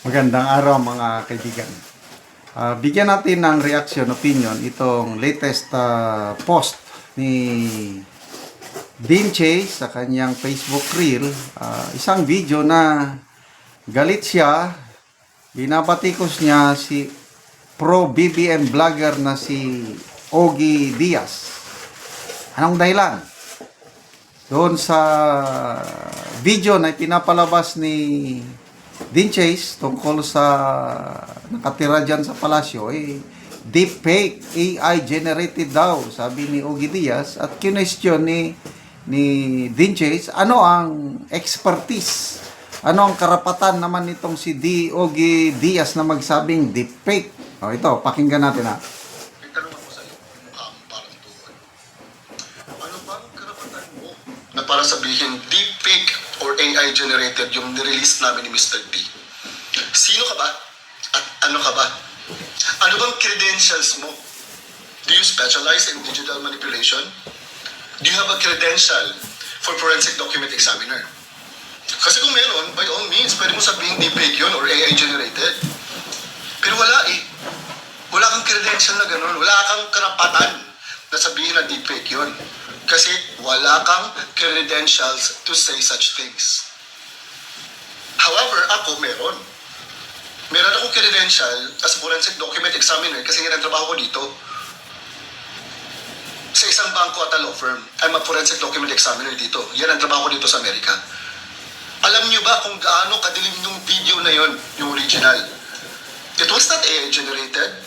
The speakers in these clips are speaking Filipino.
Magandang araw mga kaibigan. Bigyan natin ng reaction opinion itong latest post ni Dean Chase sa kanyang Facebook Reel. Isang video na galit siya, binabatikos niya si pro BBM vlogger na si Ogie Diaz. Anong dahilan? Doon sa video na pinapalabas ni Dean Chase tungkol sa nakatira dyan sa palasyo, deepfake, AI generated daw, sabi ni Ogie Diaz. At kinestyon ni Dean Chase, ano ang expertise, ano ang karapatan naman nitong si Ogie Diaz na magsabing deepfake. Ito, pakinggan natin ha. May tanong ako sa'yo, mukha mo parang tuwan. Ano bang karapatan mo na para sabihin deepfake or AI generated yung nirelease namin ni Mr. D? Sino ka ba? At ano ka ba? Ano bang credentials mo? Do you specialize in digital manipulation? Do you have a credential for forensic document examiner? Kasi kung meron, by all means, pwede mo sabihin deepfake yun or AI generated. Pero wala eh. Wala kang credential na gano'n. Wala kang karapatan na sabihin na deepfake yun. Kasi wala kang credentials to say such things. However, ako meron. Meron akong credential as a forensic document examiner kasi yan ang trabaho ko dito. Sa isang bangko at a law firm, I'm a forensic document examiner dito. Yan ang trabaho ko dito sa Amerika. Alam niyo ba kung gaano kadilim yung video na yon, yung original? It was not AI generated,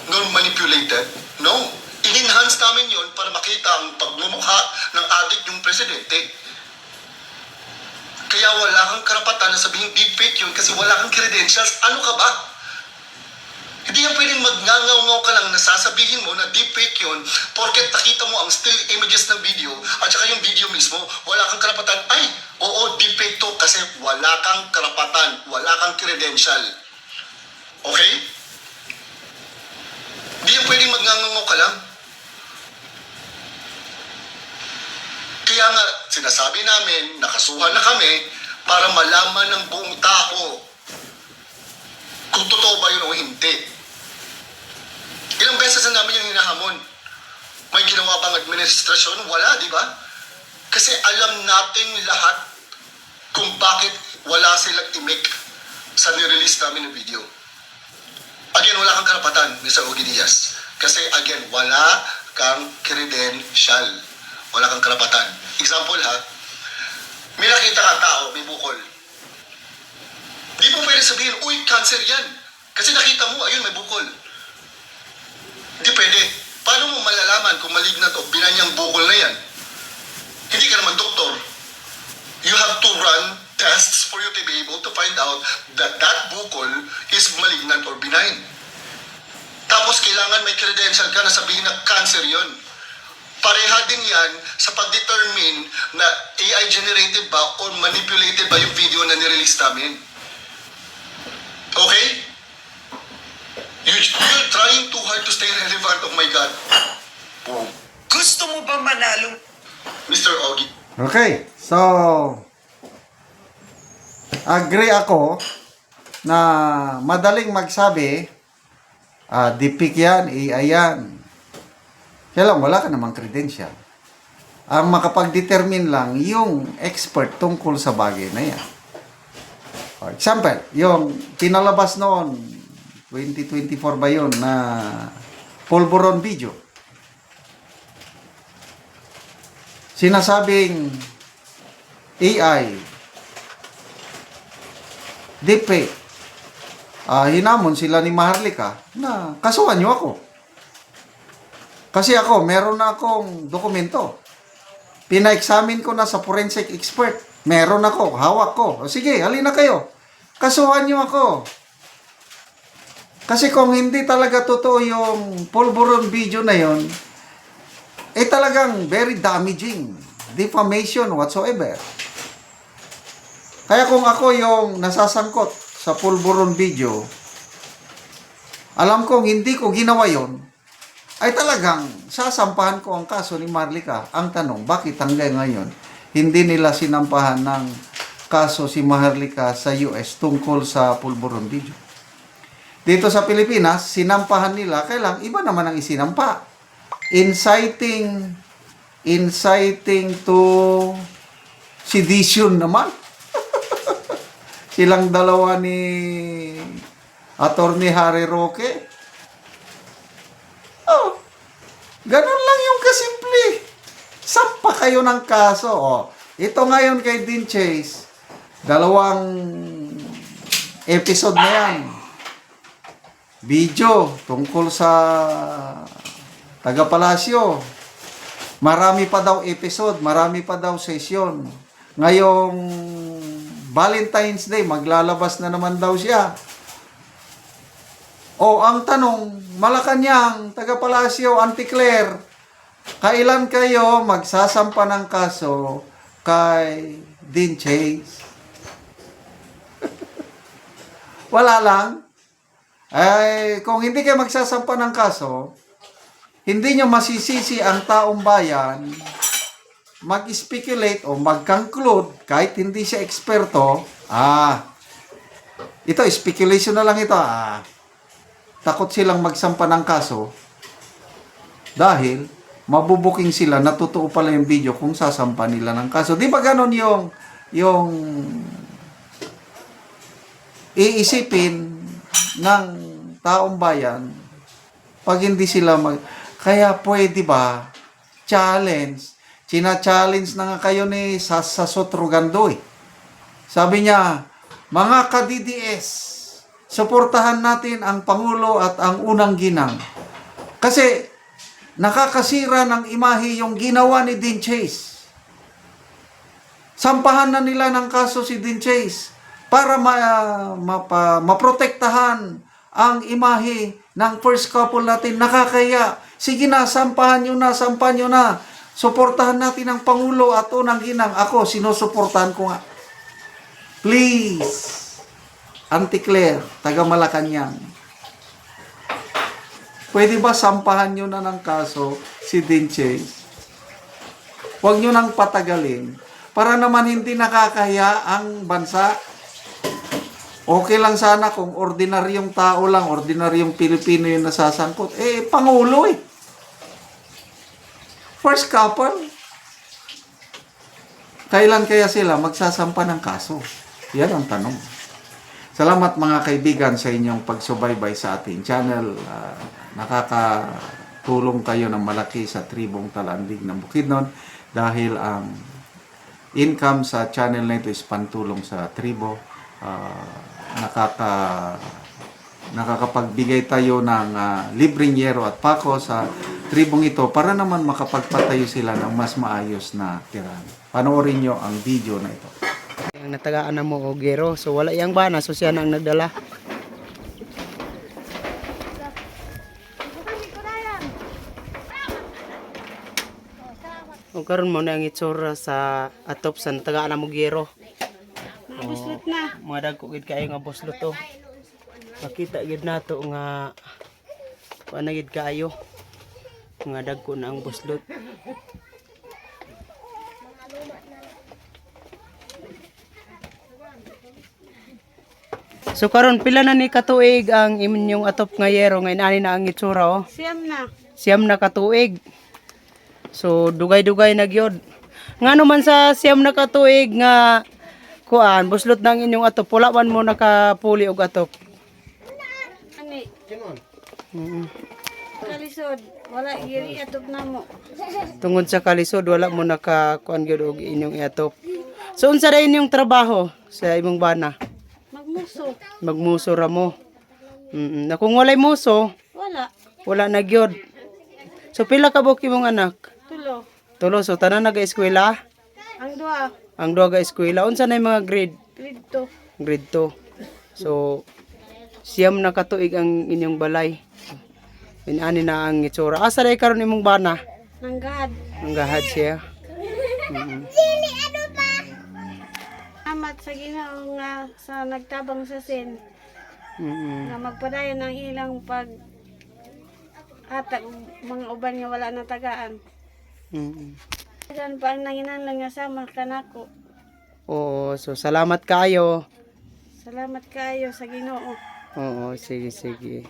nor manipulated. No. In-enhance namin yon para makita ang pagmumukha ng adik yung presidente. Kaya wala kang karapatan na sabihin deepfake yun kasi wala kang credentials. Ano ka ba? Hindi yan pwedeng magngangaw-ngaw ka lang na sasabihin mo na deepfake yun porket nakita mo ang still images ng video at saka yung video mismo, wala kang karapatan. Ay, oo, deepfake to kasi wala kang karapatan, wala kang credential. Okay? Hindi yan pwedeng magngangaw ka lang. Kaya nga, sinasabi namin, nakasuhan na kami para malaman ng buong tao kung totoo ba yun o hindi. Ilang beses na namin yung hinahamon. May ginawa bang administrasyon? Wala, di ba? Kasi alam natin lahat kung bakit wala silang imik sa nirelease namin ng video. Again, wala kang karapatan, Mr. Ogie Diaz. Kasi again, wala kang credential. Wala kang karapatan. Example ha, may nakita kang tao, may bukol. Di mo pwede sabihin, uy, cancer yan. Kasi nakita mo, ayun, may bukol. Hindi pwede. Paano mo malalaman kung malignant o binanyang bukol na yan? Hindi ka naman doktor. You have to run tests for you to be able to find out that that bukol is malignant or benign. Tapos kailangan may credential ka na sabihin na cancer yon. Pareha din yan sa pag-determine na AI generated ba or manipulated ba yung video na nirelease namin. Okay? You're trying too hard to stay relevant, oh my God. Wow. Gusto mo ba manalo? Mr. Ogie. Okay, so agree ako na madaling magsabi, deepfake yan, AI yan. Kaya lang, wala ka namang credential. Ang makapag-determine lang yung expert tungkol sa bagay na yan. For example, yung pinalabas noon, 2024 ba yun, na pulburon video. Sinasabing AI, deepfake. Hinamon sila ni Maharlika na kasuhan nyo ako. Kasi ako, meron na akong dokumento. Pina-examine ko na sa forensic expert. Meron ako, hawak ko. Sige, halina kayo. Kasuhan nyo ako. Kasi kung hindi talaga totoo yung pulburon video na yon, talagang very damaging. Defamation whatsoever. Kaya kung ako yung nasasangkot sa pulburon video, alam kong hindi ko ginawa yon, ay talagang sasampahan ko ang kaso ni Marlica. Ang tanong, bakit hanggang ngayon hindi nila sinampahan ng kaso si Maharlika sa US tungkol sa pulburon video. Dito sa Pilipinas, sinampahan nila, kailang iba naman ang isinampa. Inciting to sedition naman. Silang dalawa ni Attorney Harry Roque. Oh, ganun lang yung kasimple. Sampa kayo ng kaso. Oh, ito ngayon kay Dean Chase, 2 episode na yan. Video tungkol sa taga-palasyo. Marami pa daw episode, marami pa daw session. Ngayong Valentine's Day, maglalabas na naman daw siya. O, ang tanong, Malacanang, taga-palasyo, Anticlair, kailan kayo magsasampa ng kaso kay Dean Chase? Wala lang. Ay, kung hindi kayo magsasampa ng kaso, hindi nyo masisisi ang taong bayan mag-speculate o mag-conclude kahit hindi siya eksperto. Ito, speculation na lang ito. Takot silang magsampa ng kaso dahil mabubuking sila na totoo pala yung video kung sasampa nila ng kaso. Di ba ganon yung iisipin ng taong bayan pag hindi sila kaya pwede ba challenge, china-challenge na nga kayo ni Sasasot Rugando eh. Sabi niya, mga ka-DDS, suportahan natin ang Pangulo at ang unang ginang. Kasi nakakasira ng imahe yung ginawa ni Dean Chase. Sampahan na nila ng kaso si Dean Chase para maprotektahan ang imahe ng first couple natin. Nakakaya. Sige na, sampahan nyo na. Suportahan natin ang Pangulo at unang ginang. Ako, sinusuportahan ko nga. Please, Anticlair, taga Malacanang. Pwede ba sampahan nyo na ng kaso si Dean Chase? Huwag nyo nang patagalin. Para naman hindi nakakaya ang bansa. Okay lang sana kung ordinaryong tao lang, ordinaryong Pilipino yung nasasangkot. Pangulo eh. First couple. Kailan kaya sila magsasampa ng kaso? Yan ang tanong. Salamat mga kaibigan sa inyong pagsubaybay sa ating channel. Nakakatulong kayo ng malaki sa tribong Talandig ng Bukidnon dahil ang income sa channel na ito is pantulong sa tribo. Nakakapagbigay tayo ng libreng yero at pako sa tribong ito para naman makapagpatayo sila ng mas maayos na tirahan. Panoorin nyo ang video na ito. Ang natagaan na mo o gero. So wala yang bana. So siya na ang nagdala. O karon mo na ang itsura sa atop sa natagaan na mo gero. Buslot na. Mga dagko gid kayo nga buslot to. Makita gid nato nga kuan gid kayo. Nga dagko na ang buslot. So karon pila na ni katuig ang inyong atop nga yero ngayon ani na ang itsura oh. Siyam na katuig. So dugay-dugay na gyud. Ngano man sa siyam na katuig nga kuan buslot nang inyong atop wala man mo nakapuli og atop. Ani. Kalisod, wala giri atop namo. Tungod sa kalisod wala mo nakakuan gyud og inyong atop. So unsa ra inyong trabaho sa imong bana? Magmuso. Magmuso ra mo. Na kung walay muso, wala na gyud. So pila ka buok imong anak? Tulo. Tulo. So tanan naga-eskwela? Ang duha. Ang duha ga eskwela. Unsa na yung mga grade? Grade 2. Grade 2. So siyam na katuig ang inyong balay. Inani na ang itsura. Asa day karon imong bana? Nanggad. Nanggahad siya. Amat sa Ginoo nga sa nagtabang sa sin nga magpadayon ng ilang pag atag mga uban nga wala na tagaan. Diyan pa ang nanginahanglan nga sama kanako. Oo, so salamat kayo. Salamat kayo sa Ginoo. Oo, sige, sige.